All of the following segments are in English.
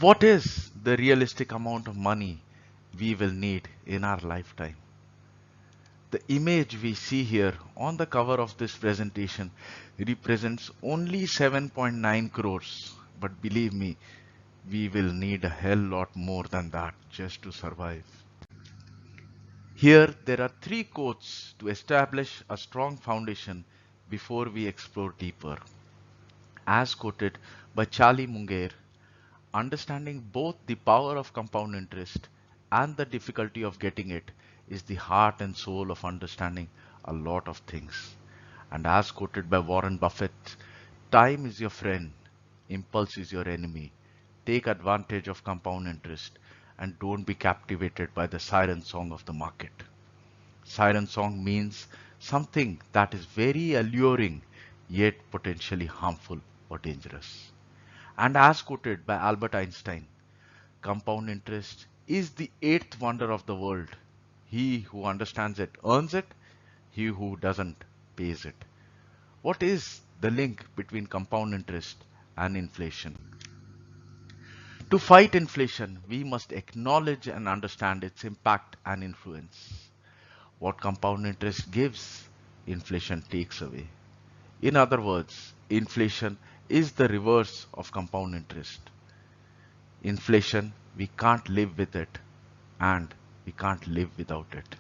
What is the realistic amount of money we will need in our lifetime? The image we see here on the cover of this presentation represents only 7.9 crores. But believe me, we will need a hell lot more than that just to survive. Here, there are three quotes to establish a strong foundation before we explore deeper. As quoted by Charlie Munger, understanding both the power of compound interest and the difficulty of getting it is the heart and soul of understanding a lot of things. And as quoted by Warren Buffett, time is your friend, impulse is your enemy. Take advantage of compound interest and don't be captivated by the siren song of the market. Siren song means something that is very alluring yet potentially harmful or dangerous. And as quoted by Albert Einstein, compound interest is the eighth wonder of the world. He who understands it earns it, he who doesn't pays it. What is the link between compound interest and inflation? To fight inflation, we must acknowledge and understand its impact and influence. What compound interest gives, inflation takes away. In other words, inflation is the reverse of compound interest. Inflation, we can't live with it and we can't live without it.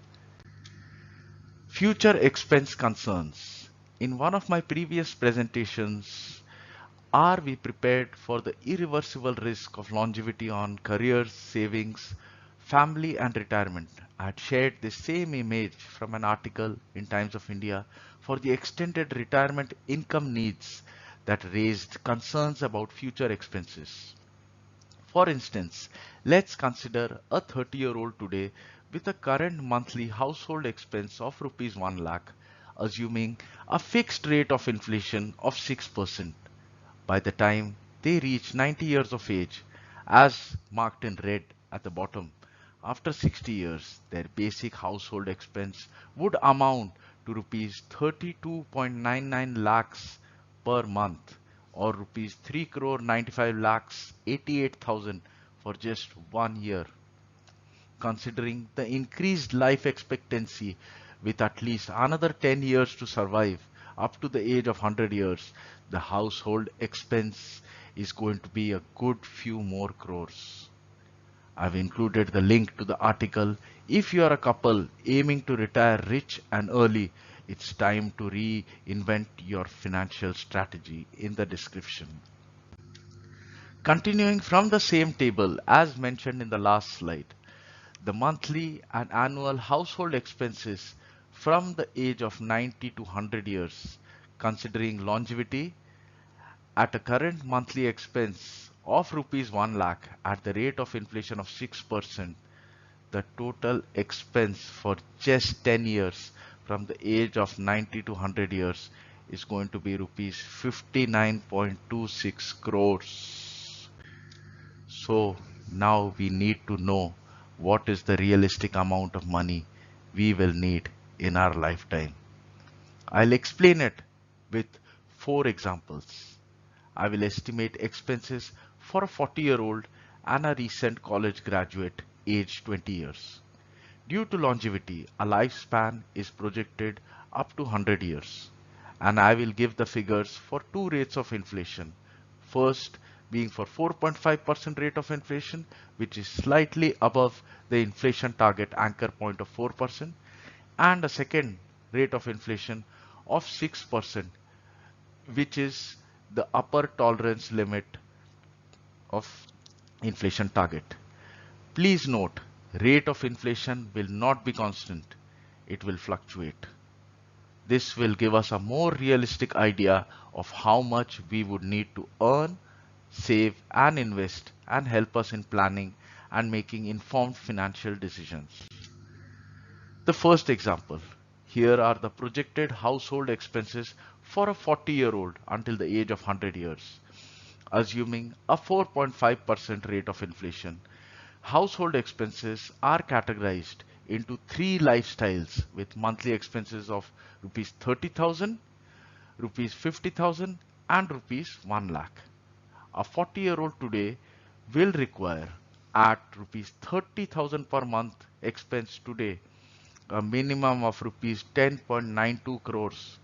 Future expense concerns. In one of my previous presentations, are we prepared for the irreversible risk of longevity on careers, savings, family and retirement? I had shared the same image from an article in Times of India for the extended retirement income needs that raised concerns about future expenses. For instance, let's consider a 30-year-old today with a current monthly household expense of rupees 1 lakh, assuming a fixed rate of inflation of 6%. By the time they reach 90 years of age, as marked in red at the bottom, after 60 years, their basic household expense would amount to rupees 32.99 lakhs per month or rupees 3 crore 95 lakhs 88,000 for just 1 year. Considering the increased life expectancy with at least another 10 years to survive up to the age of 100 years, the household expense is going to be a good few more crores. I've included the link to the article. If you are a couple aiming to retire rich and early, it's time to reinvent your financial strategy in the description. Continuing from the same table as mentioned in the last slide, the monthly and annual household expenses from the age of 90 to 100 years, considering longevity, at a current monthly expense of rupees 1 lakh at the rate of inflation of 6%, the total expense for just 10 years from the age of 90 to 100 years is going to be rupees 59.26 crores. So now we need to know what is the realistic amount of money we will need in our lifetime. I'll explain it with four examples. I will estimate expenses for a 40-year-old and a recent college graduate aged 20 years. Due to longevity, a lifespan is projected up to 100 years. And I will give the figures for two rates of inflation. First being for 4.5% rate of inflation, which is slightly above the inflation target anchor point of 4%, and a second rate of inflation of 6%, which is the upper tolerance limit of inflation target. Please note, rate of inflation will not be constant. It will fluctuate. This will give us a more realistic idea of how much we would need to earn, save and invest and help us in planning and making informed financial decisions. The first example. Here are the projected household expenses for a 40-year-old until the age of 100 years. Assuming a 4.5% rate of inflation, household expenses are categorized into three lifestyles with monthly expenses of rupees 30,000, rupees 50,000 and rupees 1 lakh. A 40-year-old today will require at rupees 30,000 per month expense today, a minimum of rupees 10.92 crores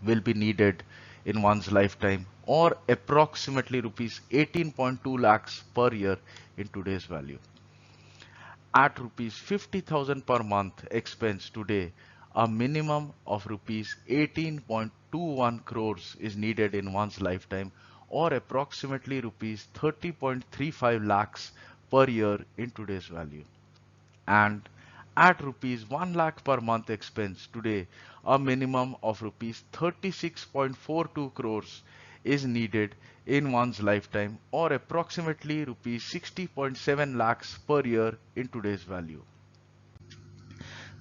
will be needed in one's lifetime, or approximately rupees 18.2 lakhs per year in today's value. At rupees 50,000 per month expense today, a minimum of rupees 18.21 crores is needed in one's lifetime, or approximately rupees 30.35 lakhs per year in today's value. And at rupees 1 lakh per month expense today, a minimum of rupees 36.42 crores is needed in one's lifetime, or approximately rupees 60.7 lakhs per year in today's value.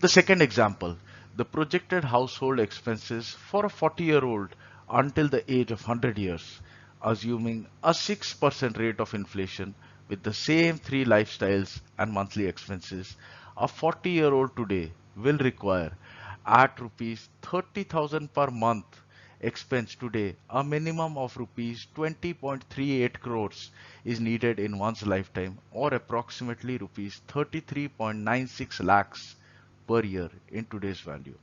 The second example, the projected household expenses for a 40-year-old until the age of 100 years, assuming a 6% rate of inflation with the same three lifestyles and monthly expenses. A 40-year-old today will require at rupees 30,000 per month expense today, a minimum of rupees 20.38 crores is needed in one's lifetime, or approximately rupees 33.96 lakhs per year in today's value.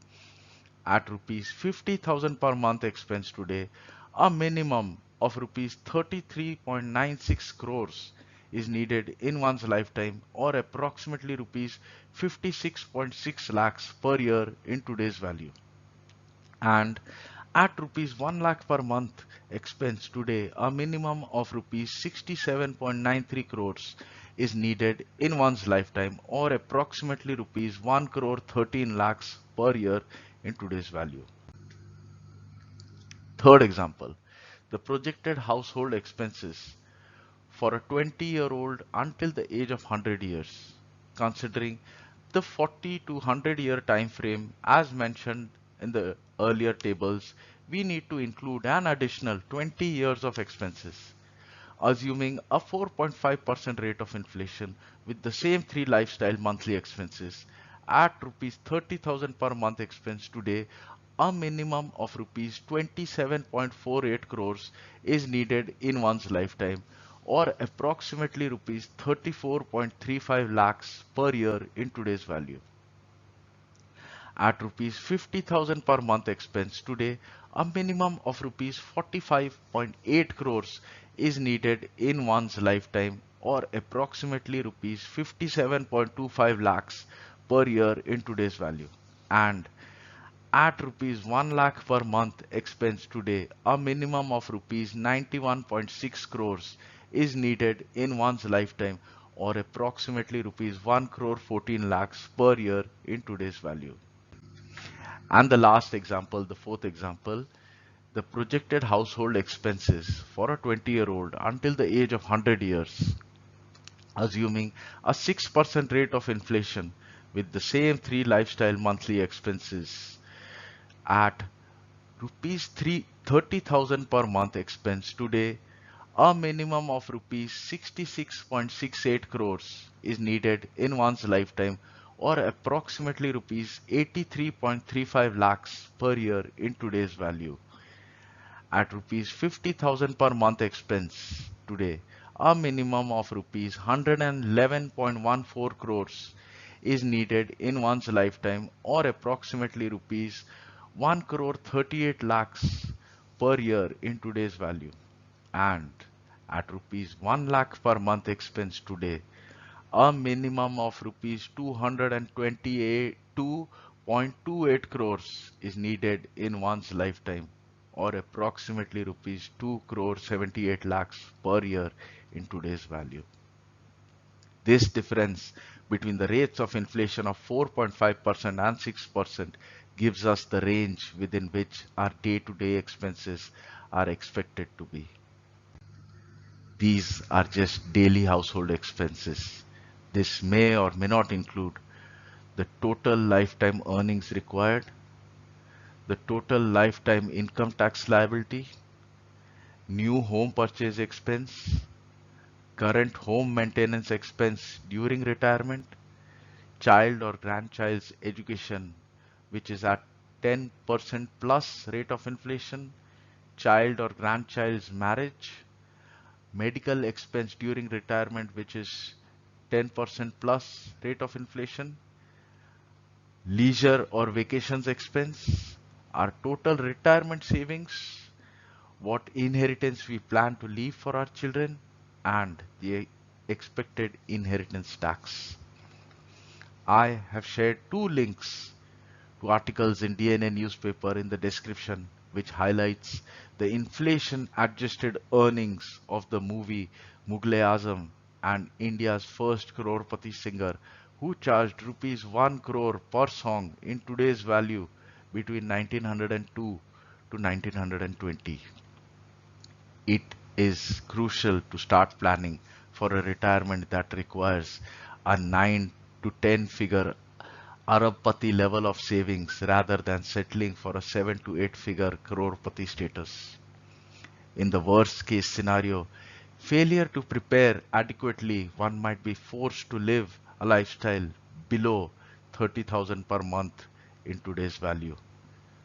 At rupees 50,000 per month expense today, a minimum of rupees 33.96 crores is needed in one's lifetime, or approximately rupees 56.6 lakhs per year in today's value. And at rupees 1 lakh per month expense today, a minimum of rupees 67.93 crores is needed in one's lifetime, or approximately rupees 1 crore 13 lakhs per year in today's value. Third example, the projected household expenses for a 20-year-old until the age of 100 years, considering the 40 to 100 year time frame as mentioned in the earlier tables, we need to include an additional 20 years of expenses, assuming a 4.5% rate of inflation with the same three lifestyle monthly expenses. At rupees 30,000 per month expense today, a minimum of rupees 27.48 crores is needed in one's lifetime, or approximately rupees 34.35 lakhs per year in today's value. At rupees 50,000 per month expense today, a minimum of rupees 45.8 crores is needed in one's lifetime, or approximately rupees 57.25 lakhs per year in today's value. And at rupees 1 lakh per month expense today, a minimum of rupees 91.6 crores is needed in one's lifetime, or approximately rupees 1 crore 14 lakhs per year in today's value. And the last example, the fourth example, the projected household expenses for a 20-year-old until the age of 100 years, assuming a 6% rate of inflation with the same three lifestyle monthly expenses. At rupees 30,000 per month expense today, a minimum of rupees 66.68 crores is needed in one's lifetime, or approximately rupees 83.35 lakhs per year in today's value. At rupees 50,000 per month expense today, a minimum of rupees 111.14 crores is needed in one's lifetime, or approximately rupees 1 crore 38 lakhs per year in today's value. And at rupees 1 lakh per month expense today, a minimum of rupees 228.28 crores is needed in one's lifetime, or approximately rupees 2 crore 78 lakhs per year in today's value. This difference between the rates of inflation of 4.5% and 6% gives us the range within which our day-to-day expenses are expected to be. These are just daily household expenses. This may or may not include the total lifetime earnings required, the total lifetime income tax liability, new home purchase expense, current home maintenance expense during retirement, child or grandchild's education, which is at 10% plus rate of inflation, child or grandchild's marriage, medical expense during retirement, which is 10% plus rate of inflation, leisure or vacations expense, our total retirement savings, what inheritance we plan to leave for our children, and the expected inheritance tax. I have shared two links to articles in DNA newspaper in the description which highlights the inflation adjusted earnings of the movie Mughal-e-Azam and India's first crorepati singer who charged rupees 1 crore per song in today's value between 1902 to 1920. It is crucial to start planning for a retirement that requires a 9 to 10 figure Arabpati level of savings rather than settling for a 7 to 8 figure crorepati status. In the worst case scenario, failure to prepare adequately, one might be forced to live a lifestyle below 30,000 per month in today's value,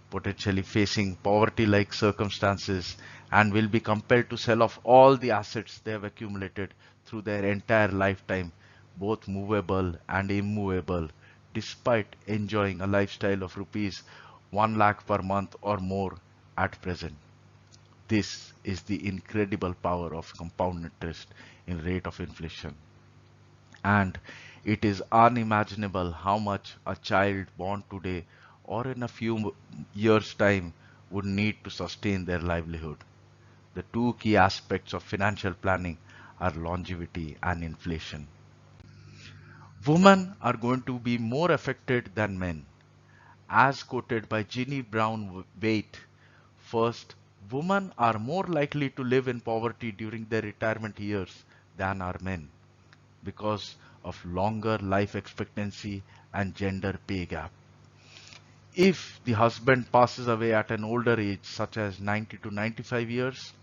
potentially facing poverty-like circumstances, and will be compelled to sell off all the assets they have accumulated through their entire lifetime, both movable and immovable, despite enjoying a lifestyle of rupees 1 lakh per month or more at present. This is the incredible power of compound interest in rate of inflation. And it is unimaginable how much a child born today or in a few years' time would need to sustain their livelihood. The two key aspects of financial planning are longevity and inflation. Women are going to be more affected than men. As quoted by Ginny Brown Waite, first, women are more likely to live in poverty during their retirement years than are men because of longer life expectancy and gender pay gap. If the husband passes away at an older age, such as 90 to 95 years,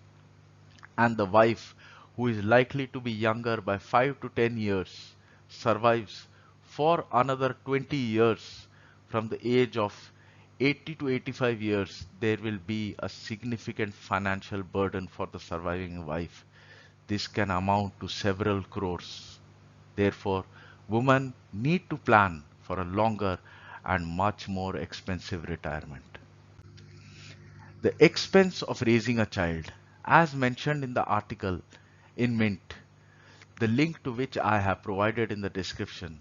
and the wife, who is likely to be younger by 5 to 10 years, survives for another 20 years from the age of 80 to 85 years, there will be a significant financial burden for the surviving wife. This can amount to several crores. Therefore, women need to plan for a longer and much more expensive retirement. The expense of raising a child, as mentioned in the article in Mint, the link to which I have provided in the description.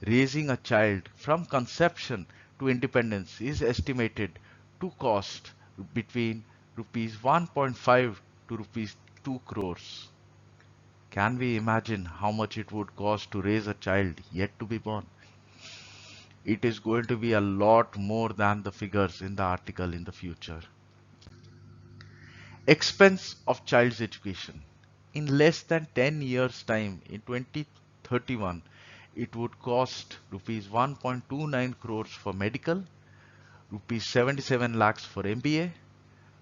Raising a child from conception to independence is estimated to cost between rupees 1.5 to rupees 2 crores. Can we imagine how much it would cost to raise a child yet to be born? It is going to be a lot more than the figures in the article in the future. Expense of child's education. In less than 10 years' time, in 2031, it would cost rupees 1.29 crores for medical, rupees 77 lakhs for MBA,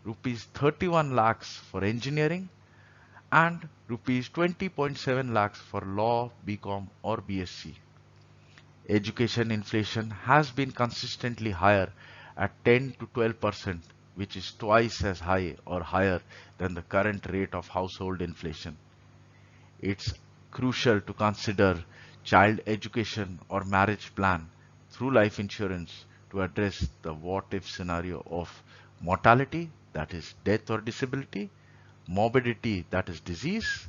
rupees 31 lakhs for engineering, and rupees 20.7 lakhs for law, BCom or BSc. Education inflation has been consistently higher at 10 to 12%, which is twice as high or higher than the current rate of household inflation. It's crucial to consider child education or marriage plan through life insurance to address the what if scenario of mortality, that is death or disability, morbidity, that is disease,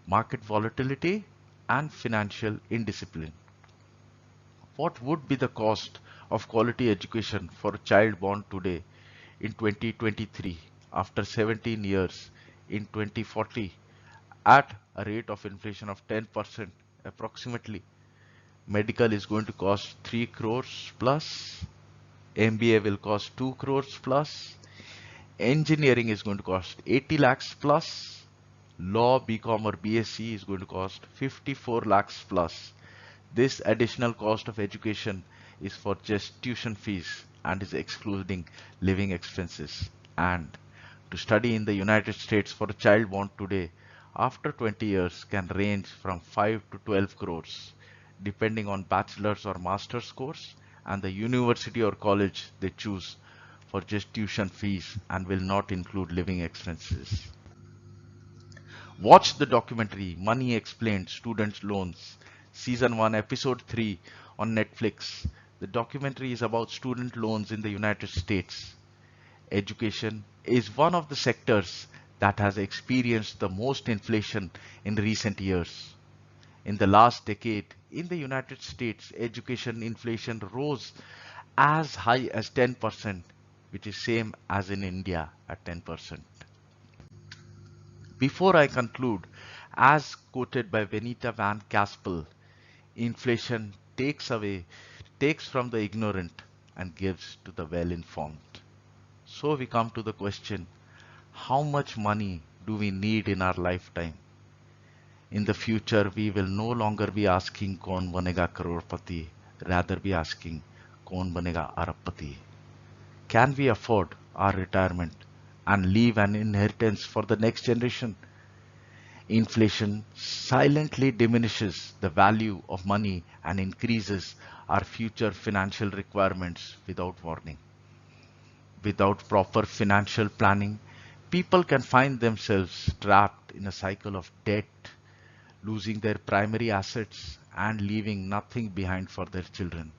market volatility, and financial indiscipline. What would be the cost of quality education for a child born today in 2023 after 17 years in 2040 at a rate of inflation of 10% approximately? Medical is going to cost 3 crores plus, MBA will cost 2 crores plus, engineering is going to cost 80 lakhs plus, law, BCom or BSc is going to cost 54 lakhs plus. This additional cost of education is for just tuition fees and is excluding living expenses. And to study in the United States for a child born today after 20 years can range from 5 to 12 crores depending on bachelor's or master's course and the university or college they choose for just tuition fees and will not include living expenses. Watch the documentary Money Explained Student Loans, Season 1, Episode 3 on Netflix. The documentary is about student loans in the United States. Education is one of the sectors that has experienced the most inflation in recent years. In the last decade, in the United States, education inflation rose as high as 10%, which is same as in India at 10%. Before I conclude, as quoted by Benita Van Caspel, inflation takes from the ignorant and gives to the well-informed. So we come to the question, how much money do we need in our lifetime? In the future, we will no longer be asking कौन बनेगा करोड़पति, rather be asking कौन बनेगा अरबपति. Can we afford our retirement and leave an inheritance for the next generation? Inflation silently diminishes the value of money and increases our future financial requirements without warning. Without proper financial planning, people can find themselves trapped in a cycle of debt, losing their primary assets and leaving nothing behind for their children.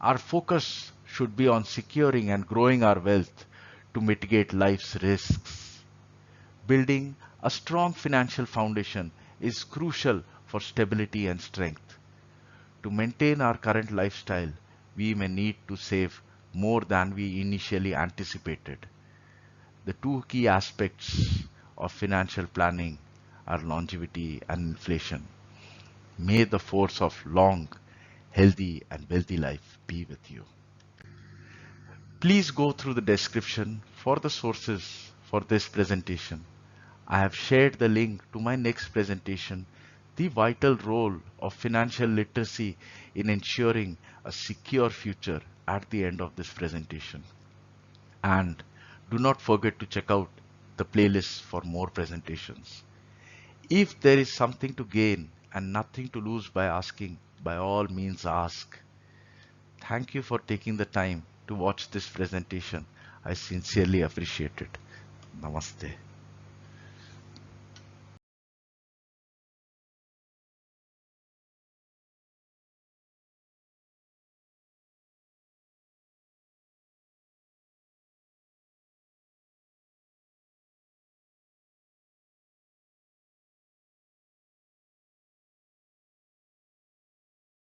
Our focus should be on securing and growing our wealth to mitigate life's risks. Building a strong financial foundation is crucial for stability and strength. To maintain our current lifestyle, we may need to save more than we initially anticipated. The two key aspects of financial planning are longevity and inflation. May the force of long, healthy, and wealthy life be with you. Please go through the description for the sources for this presentation. I have shared the link to my next presentation, The Vital Role of Financial Literacy in Ensuring a Secure Future, at the end of this presentation. And do not forget to check out the playlist for more presentations. If there is something to gain and nothing to lose by asking, by all means ask. Thank you for taking the time to watch this presentation. I sincerely appreciate it. Namaste.